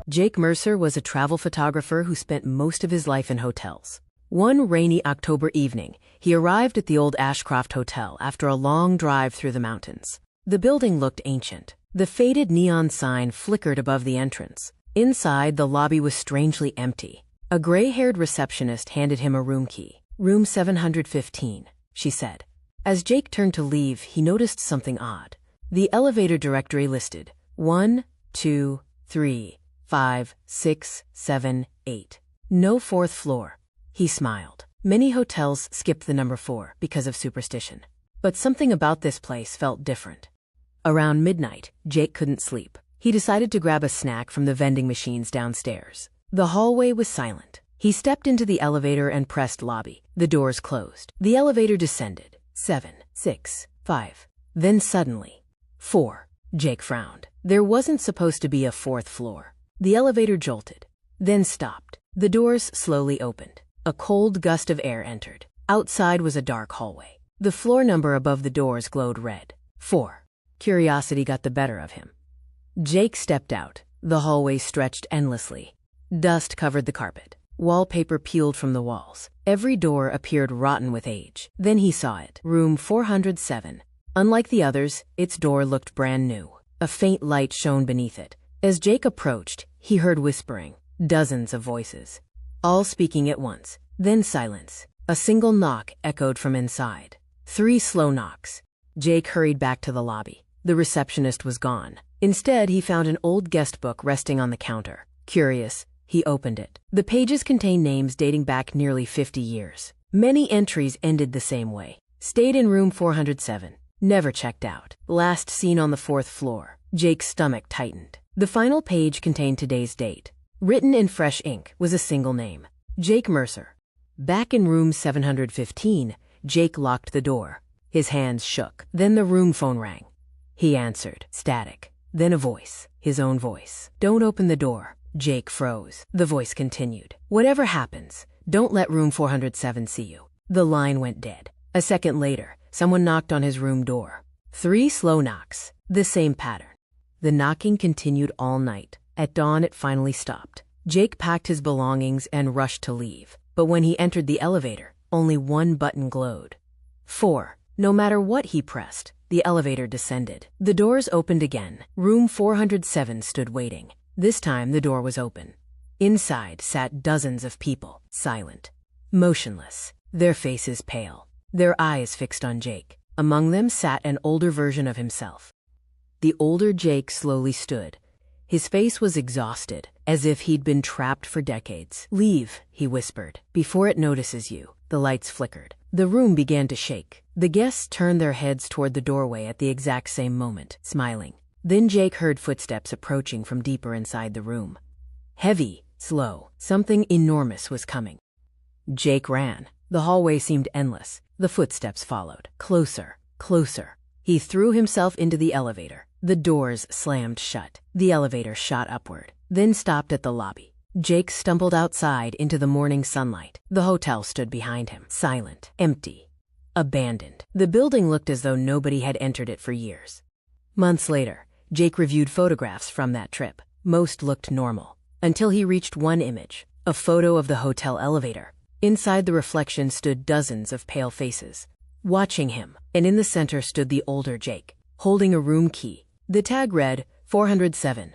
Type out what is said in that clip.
Jake Mercer was a travel photographer who spent most of his life in hotels. One rainy October evening, he arrived at the old Ashcroft Hotel after a long drive through the mountains. The building looked ancient. The faded neon sign flickered above the entrance. Inside, the lobby was strangely empty. A gray-haired receptionist handed him a room key. "Room 715, she said. As Jake turned to leave, he noticed something odd. The elevator directory listed 1, 2, 3, 5, 6, 7, 8. No fourth floor. He smiled. Many hotels skipped the number 4 because of superstition. But something about this place felt different. Around midnight, Jake couldn't sleep. He decided to grab a snack from the vending machines downstairs. The hallway was silent. He stepped into the elevator and pressed lobby. The doors closed. The elevator descended. 7, 6, 5. Then suddenly, 4. Jake frowned. There wasn't supposed to be a fourth floor. The elevator jolted, then stopped. The doors slowly opened. A cold gust of air entered. Outside was a dark hallway. The floor number above the doors glowed red. 4. Curiosity got the better of him. Jake stepped out. The hallway stretched endlessly. Dust covered the carpet. Wallpaper peeled from the walls. Every door appeared rotten with age. Then he saw it. Room 407. Unlike the others, its door looked brand new. A faint light shone beneath it. As Jake approached, he heard whispering. Dozens of voices, all speaking at once. Then silence. A single knock echoed from inside. 3 slow knocks. Jake hurried back to the lobby. The receptionist was gone. Instead, he found an old guest book resting on the counter. Curious, he opened it. The pages contained names dating back nearly 50 years. Many entries ended the same way. Stayed in room 407. Never checked out. Last seen on the 4th floor. Jake's stomach tightened. The final page contained today's date. Written in fresh ink was a single name. Jake Mercer. Back in room 715, Jake locked the door. His hands shook. Then the room phone rang. He answered. Static. Then a voice. His own voice. "Don't open the door." Jake froze. The voice continued. "Whatever happens, don't let room 407 see you." The line went dead. A second later, someone knocked on his room door. 3 slow knocks. The same pattern. The knocking continued all night. At dawn, it finally stopped. Jake packed his belongings and rushed to leave. But when he entered the elevator, only one button glowed. 4. No matter what he pressed, the elevator descended. The doors opened again. Room 407 stood waiting. This time, the door was open. Inside sat dozens of people, silent, motionless, their faces pale, their eyes fixed on Jake. Among them sat an older version of himself. The older Jake slowly stood. His face was exhausted, as if he'd been trapped for decades. "Leave," he whispered, "before it notices you." The lights flickered. The room began to shake. The guests turned their heads toward the doorway at the exact same moment, smiling. Then Jake heard footsteps approaching from deeper inside the room. Heavy, slow, something enormous was coming. Jake ran. The hallway seemed endless. The footsteps followed. Closer, closer. He threw himself into the elevator. The doors slammed shut. The elevator shot upward, then stopped at the lobby. Jake stumbled outside into the morning sunlight. The hotel stood behind him, silent, empty, abandoned. The building looked as though nobody had entered it for years. Months later, Jake reviewed photographs from that trip. Most looked normal, until he reached one image, a photo of the hotel elevator. Inside the reflection stood dozens of pale faces, watching him, and in the center stood the older Jake, holding a room key. The tag read 407.